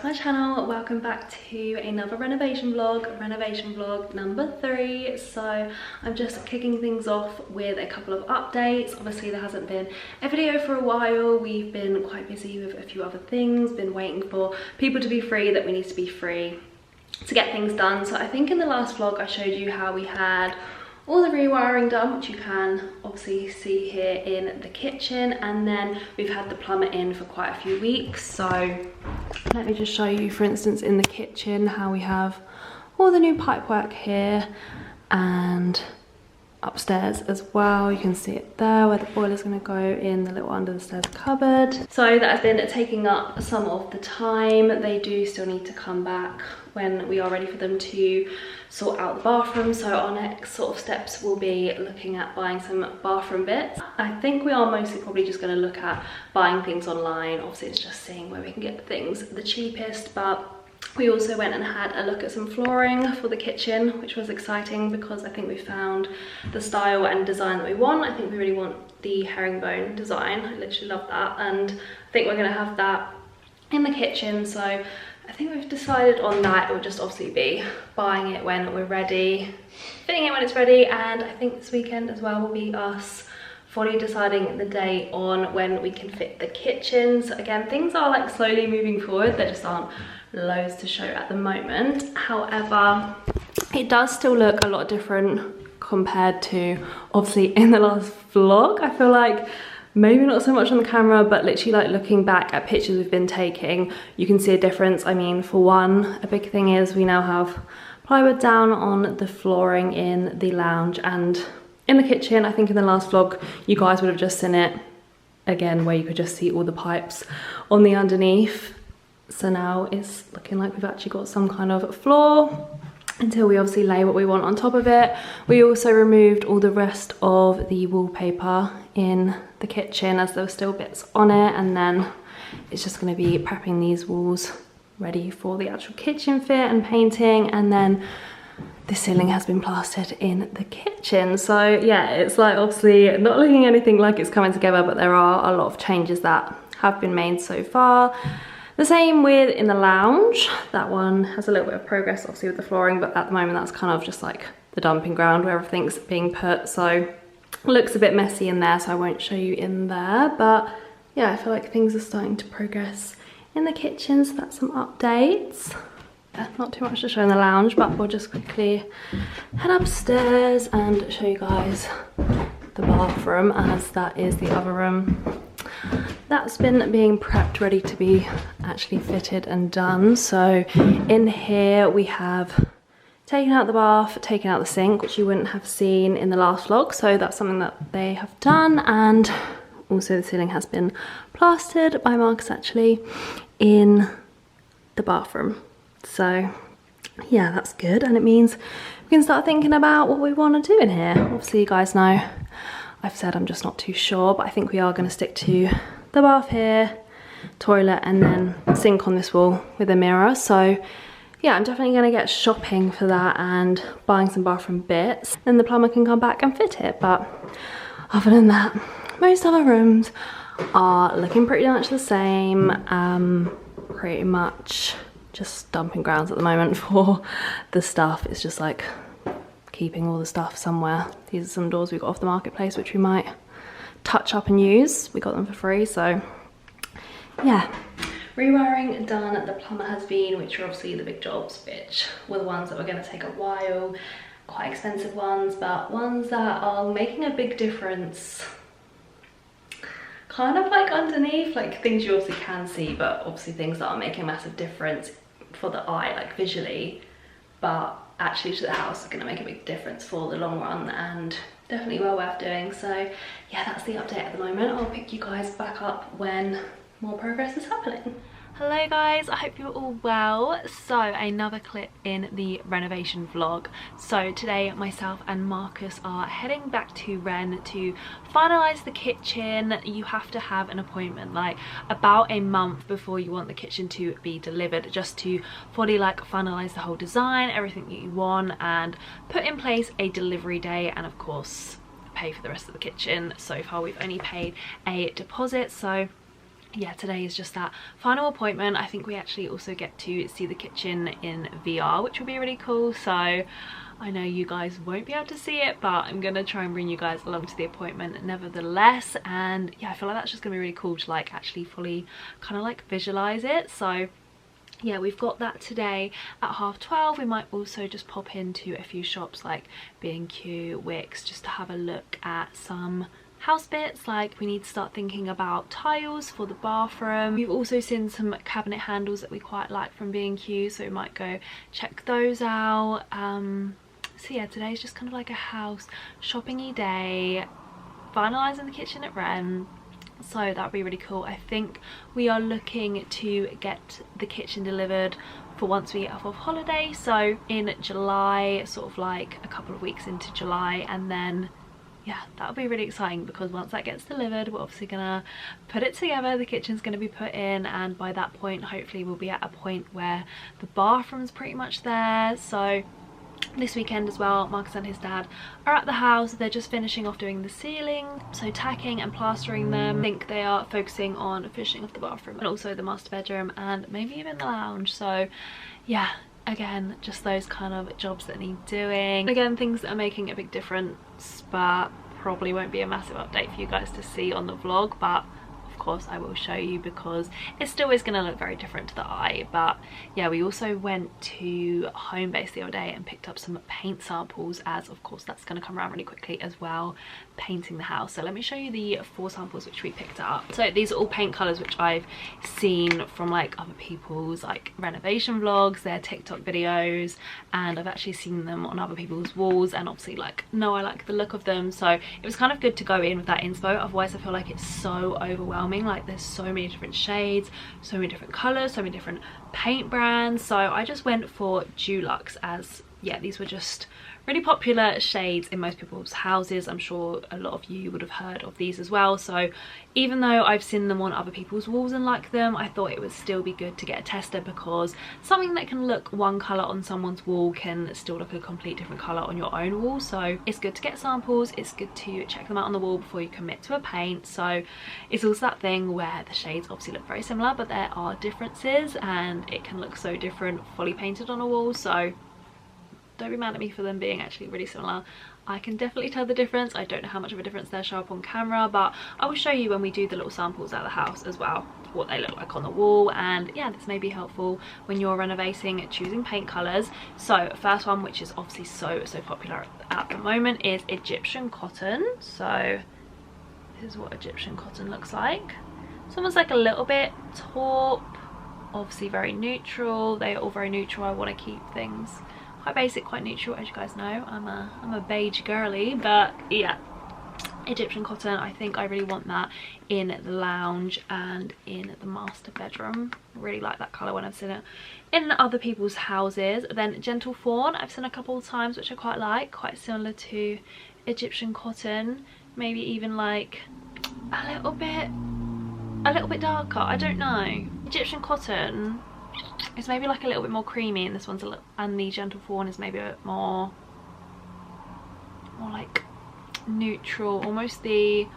to my channel. Welcome back to another renovation vlog number 3. So I'm just kicking things off with a couple of updates. Obviously there hasn't been a video for a while. We've been quite busy with a few other things, been waiting for people to be free that we need to be free to get things done. So I think in the last vlog I showed you how we had all the rewiring done, which you can obviously see here in the kitchen, and then we've had the plumber in for quite a few weeks. So let me just show you, for instance, in the kitchen how we have all the new pipework here, and upstairs as well. You can see it there where the boiler's going to go in the little under the stairs cupboard. So that has been taking up some of the time. They do still need to come back when we are ready for them to sort out the bathroom. So our next sort of steps will be looking at buying some bathroom bits. I think we are mostly probably just going to look at buying things online. Obviously it's just seeing where we can get things the cheapest, but we also went and had a look at some flooring for the kitchen, which was exciting because I think we found the style and design that we want. I think we really want the herringbone design. I literally love that, and I think we're going to have that in the kitchen. So I think we've decided on that. It will just obviously be buying it when we're ready, fitting it when it's ready, and I think this weekend as well will be us fully deciding the day on when we can fit the kitchen. So again, things are like slowly moving forward. There just aren't loads to show at the moment. However, it does still look a lot different compared to obviously in the last vlog. I feel like maybe not so much on the camera, but literally like looking back at pictures we've been taking, you can see a difference. I mean, for one, a big thing is we now have plywood down on the flooring in the lounge and in the kitchen. I think in the last vlog you guys would have just seen it again where you could just see all the pipes on the underneath. So now it's looking like we've actually got some kind of floor until we obviously lay what we want on top of it. We also removed all the rest of the wallpaper in the kitchen as there were still bits on it, and then it's just going to be prepping these walls ready for the actual kitchen fit and painting, and then the ceiling has been plastered in the kitchen. So yeah, it's like obviously not looking anything like it's coming together, but there are a lot of changes that have been made so far. The same with in the lounge. That one has a little bit of progress obviously with the flooring, but at the moment that's kind of just like the dumping ground where everything's being put, so it looks a bit messy in there, so I won't show you in there. But yeah, I feel like things are starting to progress in the kitchen, so that's some updates. Not too much to show in the lounge, but we'll just quickly head upstairs and show you guys the bathroom, as that is the other room that's been being prepped, ready to be actually fitted and done. So in here we have taken out the bath, taken out the sink, which you wouldn't have seen in the last vlog, so that's something that they have done. And also the ceiling has been plastered by Marcus actually in the bathroom. So yeah, that's good, and it means we can start thinking about what we want to do in here. Obviously you guys know I've said I'm just not too sure, but I think we are going to stick to the bath here, toilet, and then sink on this wall with a mirror. So yeah, I'm definitely going to get shopping for that and buying some bathroom bits. Then the plumber can come back and fit it. But other than that, most other rooms are looking pretty much the same. Pretty much just dumping grounds at the moment for the stuff. It's just like keeping all the stuff somewhere. These are some doors we got off the marketplace, which we might touch up and use. We got them for free, so yeah. Rewiring done. The plumber has been, which are obviously the big jobs, which were the ones that were going to take a while, quite expensive ones, but ones that are making a big difference kind of like underneath, like things you obviously can see, but obviously things that are making a massive difference for the eye, like visually, but actually to the house is going to make a big difference for the long run, and definitely well worth doing. So yeah, that's the update at the moment. I'll pick you guys back up when more progress is happening. Hello guys, I hope you're all well. So another clip in the renovation vlog. So today myself and Marcus are heading back to Ren to finalise the kitchen. You have to have an appointment like about a month before you want the kitchen to be delivered, just to fully like finalise the whole design, everything that you want, and put in place a delivery day, and of course pay for the rest of the kitchen. So far we've only paid a deposit, so yeah, today is just that final appointment. I think we actually also get to see the kitchen in VR, which will be really cool. So I know you guys won't be able to see it, but I'm gonna try and bring you guys along to the appointment nevertheless. And yeah, I feel like that's just gonna be really cool to like actually fully kind of like visualize it. So yeah, we've got that today at 12:30. We might also just pop into a few shops like B&Q, Wix, just to have a look at some house bits. Like we need to start thinking about tiles for the bathroom. We've also seen some cabinet handles that we quite like from B&Q, so we might go check those out. So yeah, today's just kind of like a house shopping-y day, finalising the kitchen at Ren. So that'd be really cool. I think we are looking to get the kitchen delivered for once we get off of holiday, so in July, sort of like a couple of weeks into July. And then yeah, that'll be really exciting because once that gets delivered, we're obviously gonna put it together, the kitchen's gonna be put in, and by that point hopefully we'll be at a point where the bathroom's pretty much there. So this weekend as well, Marcus and his dad are at the house. They're just finishing off doing the ceiling, so tacking and plastering them. I think they are focusing on finishing off the bathroom and also the master bedroom and maybe even the lounge. So yeah, again, just those kind of jobs that need doing. Again, things that are making a big difference, but probably won't be a massive update for you guys to see on the vlog, but of course I will show you because it still is going to look very different to the eye. But yeah, we also went to Homebase the other day and picked up some paint samples, as of course that's going to come around really quickly as well, painting the house. So let me show you the 4 samples which we picked up. So these are all paint colours which I've seen from like other people's like renovation vlogs, their TikTok videos, and I've actually seen them on other people's walls, and obviously like I like the look of them. So it was kind of good to go in with that inspo, otherwise I feel like it's so overwhelming. Like there's so many different shades, so many different colors, so many different paint brands. So I just went for Dulux, as yeah, these were just really popular shades in most people's houses. I'm sure a lot of you would have heard of these as well. So even though I've seen them on other people's walls and like them, I thought it would still be good to get a tester, because something that can look one colour on someone's wall can still look a complete different colour on your own wall. So it's good to get samples, it's good to check them out on the wall before you commit to a paint. So it's also that thing where the shades obviously look very similar, but there are differences and it can look so different fully painted on a wall. So don't be mad at me for them being actually really similar. I can definitely tell the difference. I don't know how much of a difference they'll show up on camera, but I will show you when we do the little samples at the house as well, what they look like on the wall. And yeah, this may be helpful when you're renovating, choosing paint colours. So first one, which is obviously so popular at the moment, is Egyptian cotton. So this is what Egyptian cotton looks like. It's almost like a little bit taupe, obviously very neutral. They are all very neutral. I want to keep things quite basic, quite neutral, as you guys know. I'm a beige girly, but yeah, Egyptian cotton. I think I really want that in the lounge and in the master bedroom. I really like that colour when I've seen it in other people's houses. Then gentle fawn, I've seen a couple of times, which I quite like, quite similar to Egyptian cotton, maybe even like a little bit darker. I don't know. Egyptian cotton is maybe like a little bit more creamy, and this one's a little, and the gentle fawn is maybe a bit more like neutral, almost like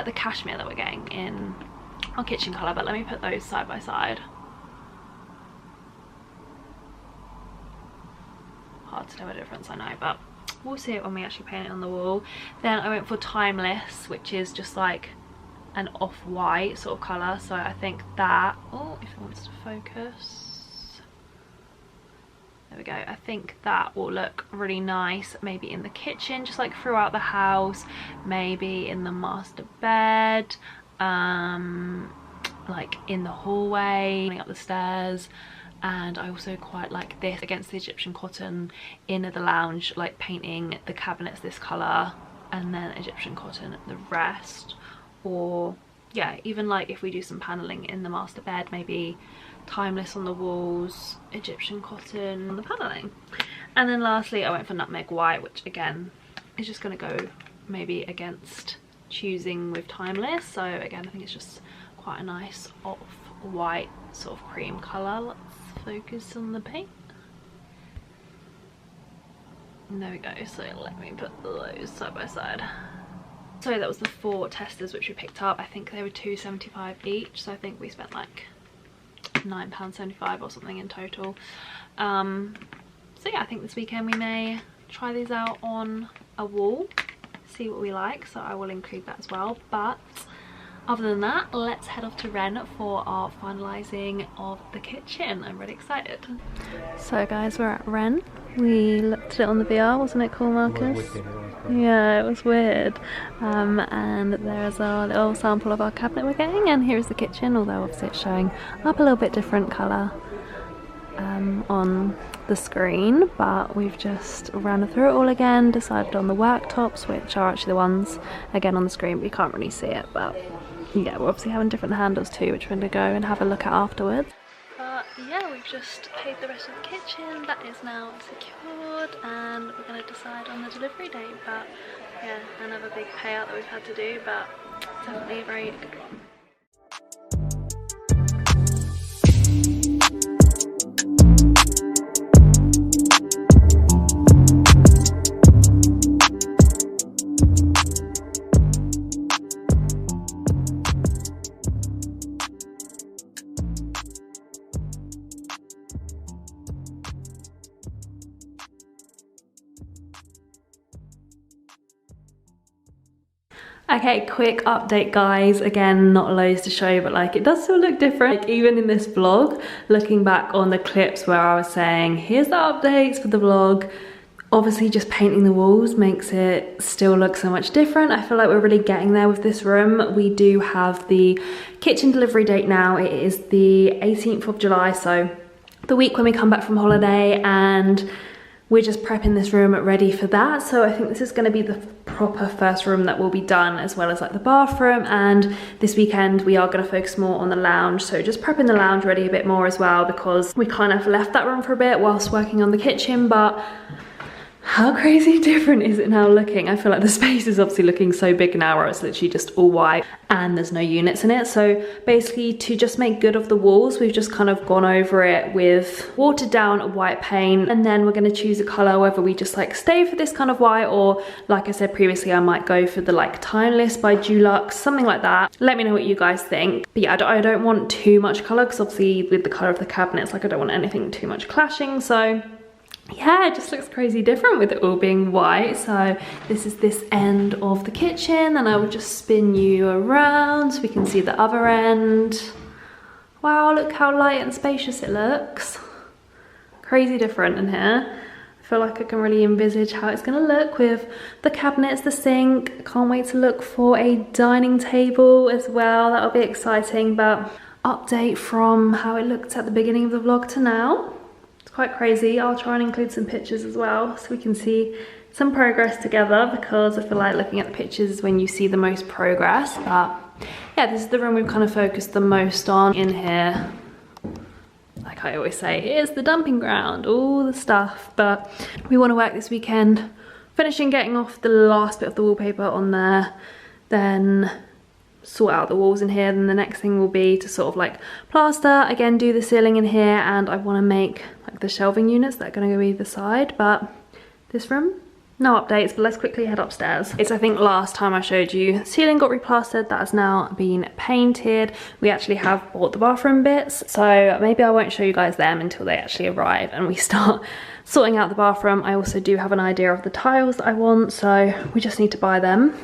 the cashmere that we're getting in our kitchen colour. But let me put those side by side. Hard to tell the difference, I know, but we'll see it when we actually paint it on the wall. Then I went for Timeless, which is just like an off-white sort of colour. So I think that, oh, if it wants to focus, there we go. I think that will look really nice maybe in the kitchen, just like throughout the house, maybe in the master bed, like in the hallway, up the stairs. And I also quite like this against the Egyptian cotton in the lounge, like painting the cabinets this colour and then Egyptian cotton the rest. Or yeah, even like if we do some paneling in the master bed, maybe Timeless on the walls, Egyptian cotton on the paneling. And then lastly I went for Nutmeg White, which again is just going to go maybe against choosing with Timeless. So again, I think it's just quite a nice off-white sort of cream colour. Let's focus on the paint. And there we go. So let me put those side by side. So that was the 4 testers which we picked up. I think they were £2.75 each, so I think we spent like £9.75 or something in total. So yeah, I think this weekend we may try these out on a wall, see what we like, so I will include that as well. But other than that, let's head off to Ren for our finalising of the kitchen. I'm really excited. So guys, we're at Ren. We looked at it on the VR, wasn't it cool, Marcus? Yeah, it was weird. And there's our little sample of our cabinet we're getting, and here's the kitchen, although obviously it's showing up a little bit different colour on the screen, but we've just ran through it all again, decided on the worktops, which are actually the ones again on the screen, but you can't really see it. But yeah, we're obviously having different handles too, which we're going to go and have a look at afterwards. But yeah, we've just paid the rest of the kitchen. That is now secured, and we're going to decide on the delivery date. But yeah, another big payout that we've had to do, but definitely a very good one. Okay, quick update guys. Again, not loads to show, but like it does still look different. Like, even in this vlog, looking back on the clips where I was saying, here's the updates for the vlog, obviously just painting the walls makes it still look so much different. I feel like we're really getting there with this room. We do have the kitchen delivery date now. It is the 18th of July, so the week when we come back from holiday, and we're just prepping this room ready for that. So I think this is going to be the proper first room that will be done, as well as like the bathroom. And this weekend we are going to focus more on the lounge, so just prepping the lounge ready a bit more as well, because we kind of left that room for a bit whilst working on the kitchen. But how crazy different is it now looking? I feel like the space is obviously looking so big now, where it's literally just all white and there's no units in it. So basically, to just make good of the walls, we've just kind of gone over it with watered down white paint, and then we're going to choose a colour, whether we just like stay for this kind of white, or like I said previously, I might go for the like Timeless by Dulux, something like that. Let me know what you guys think. But yeah, I don't want too much colour, because obviously with the colour of the cabinets, like I don't want anything too much clashing. So yeah, it just looks crazy different with it all being white. So this is this end of the kitchen, and I will just spin you around so we can see the other end. Wow, look how light and spacious it looks. Crazy different in here. I feel like I can really envisage how it's going to look with the cabinets, the sink. Can't wait to look for a dining table as well. That'll be exciting. But update from how it looked at the beginning of the vlog to now. Quite crazy. I'll try and include some pictures as well, so we can see some progress together, because I feel like looking at the pictures is when you see the most progress. But yeah, this is the room we've kind of focused the most on in here. Like I always say, here's the dumping ground, all the stuff. But we want to work this weekend, finishing getting off the last bit of the wallpaper on there, then sort out the walls in here. Then the next thing will be to sort of like plaster, again do the ceiling in here, and I want to make like the shelving units that are going to go either side. But this room, no updates. But let's quickly head upstairs. It's, I think last time I showed you, the ceiling got replastered, that has now been painted. We actually have bought the bathroom bits, so maybe I won't show you guys them until they actually arrive and we start sorting out the bathroom. I also do have an idea of the tiles that I want, so we just need to buy them.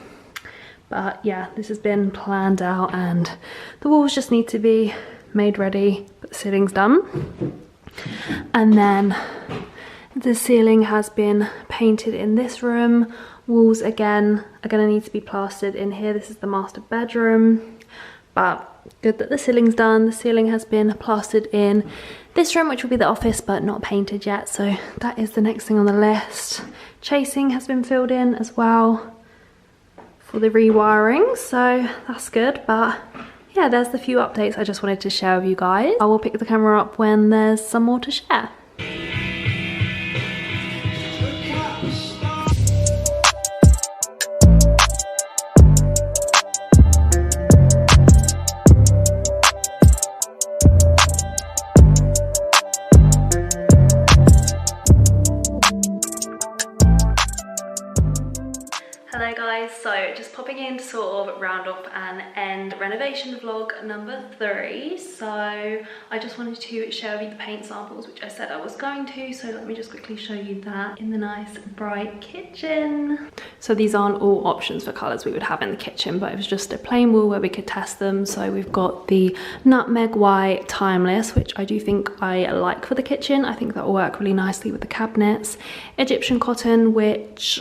But yeah, this has been planned out, and the walls just need to be made ready, but the ceiling's done. And then the ceiling has been painted in this room. Walls again are going to need to be plastered in here. This is the master bedroom, but good that the ceiling's done. The ceiling has been plastered in this room, which will be the office, but not painted yet. So that is the next thing on the list. Chasing has been filled in as well for the rewiring, so that's good. But yeah, there's the few updates I just wanted to share with you guys. I will pick the camera up when there's some more to share. Hello guys, so just popping in to sort of round up and end renovation vlog number 3. So I just wanted to share with you the paint samples, which I said I was going to, so let me just quickly show you that in the nice bright kitchen. So these aren't all options for colours we would have in the kitchen, but it was just a plain wall where we could test them. So we've got the nutmeg white timeless, which I do think I like for the kitchen. I think that will work really nicely with the cabinets. Egyptian cotton, which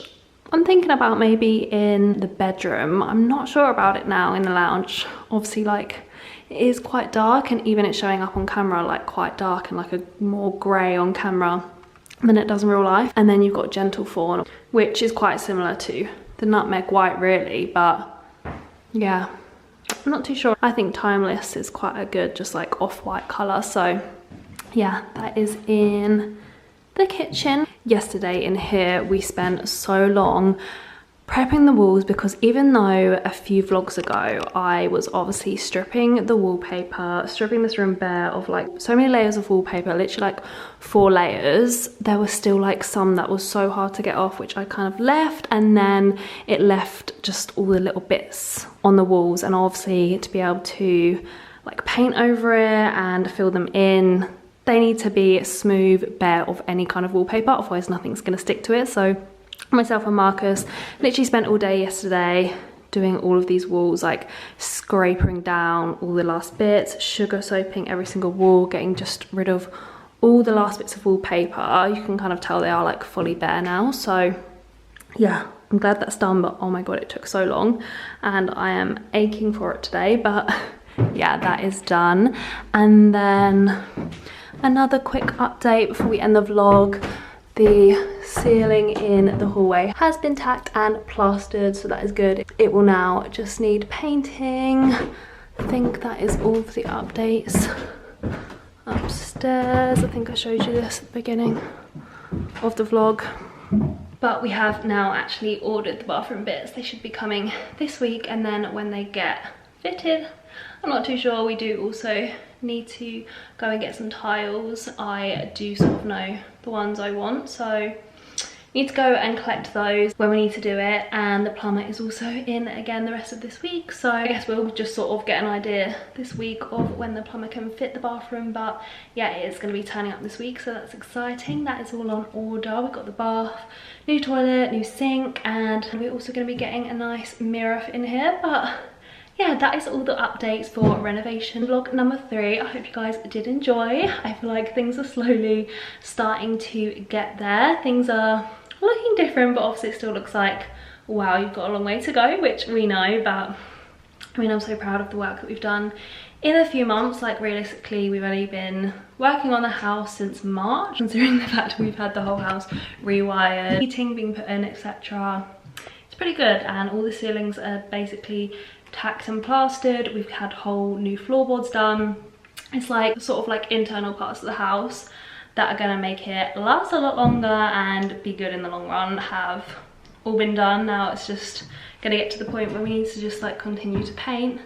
I'm thinking about maybe in the bedroom. I'm not sure about it now in the lounge. Obviously, like, it is quite dark, and even it's showing up on camera like quite dark and like a more grey on camera than it does in real life. And then you've got gentle fawn, which is quite similar to the nutmeg white really, but yeah, I'm not too sure. I think timeless is quite a good just like off-white colour. So yeah, that is in the kitchen. Yesterday in here we spent so long prepping the walls, because even though a few vlogs ago I was obviously stripping the wallpaper, stripping this room bare of like so many layers of wallpaper, literally like 4 layers, there was still like some that was so hard to get off, which I kind of left, and then it left just all the little bits on the walls. And obviously to be able to like paint over it and fill them in, they need to be smooth, bare of any kind of wallpaper, otherwise nothing's going to stick to it. So myself and Marcus literally spent all day yesterday doing all of these walls, like scraping down all the last bits, sugar soaping every single wall, getting just rid of all the last bits of wallpaper. You can kind of tell they are like fully bare now. So yeah, I'm glad that's done, but oh my god, it took so long and I am aching for it today. But yeah, that is done. And then another quick update before we end the vlog. The ceiling in the hallway has been tacked and plastered, so that is good. It will now just need painting. I think that is all of the updates. Upstairs, I think I showed you this at the beginning of the vlog. But we have now actually ordered the bathroom bits. They should be coming this week, and then when they get fitted, I'm not too sure. We do also need to go and get some tiles. I do sort of know the ones I want, so need to go and collect those when we need to do it. And the plumber is also in again the rest of this week, so I guess we'll just sort of get an idea this week of when the plumber can fit the bathroom. But yeah, it is going to be turning up this week, so that's exciting. That is all on order. We've got the bath, new toilet, new sink, and we're also going to be getting a nice mirror in here. But yeah, that is all the updates for renovation vlog number 3. I hope you guys did enjoy. I feel like things are slowly starting to get there. Things are looking different, but obviously it still looks like, wow, you've got a long way to go, which we know. But I mean, I'm so proud of the work that we've done in a few months. Like realistically, we've only been working on the house since March, considering the fact we've had the whole house rewired, heating being put in, etc. It's pretty good, and all the ceilings are basically tacked and plastered. We've had whole new floorboards done. It's like sort of like internal parts of the house that are gonna make it last a lot longer and be good in the long run have all been done. Now it's just gonna get to the point where we need to just like continue to paint,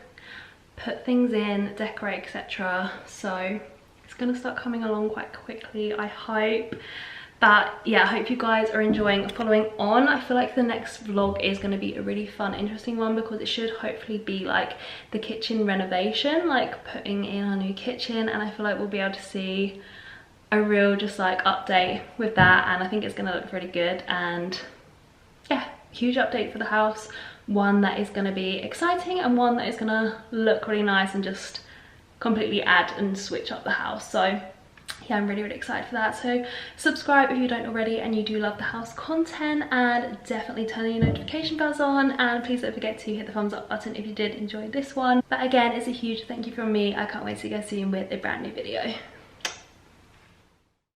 put things in, decorate, etc. So it's gonna start coming along quite quickly, I hope. But yeah, I hope you guys are enjoying following on. I feel like the next vlog is going to be a really fun, interesting one, because it should hopefully be like the kitchen renovation, like putting in our new kitchen. And I feel like we'll be able to see a real just like update with that, and I think it's going to look really good. And yeah, huge update for the house. One that is going to be exciting, and one that is going to look really nice and just completely add and switch up the house. So yeah, I'm really excited for that. So subscribe if you don't already and you do love the house content, and definitely turn your notification bells on, and please don't forget to hit the thumbs up button if you did enjoy this one. But again, it's a huge thank you from me. I can't wait to see you guys soon with a brand new video.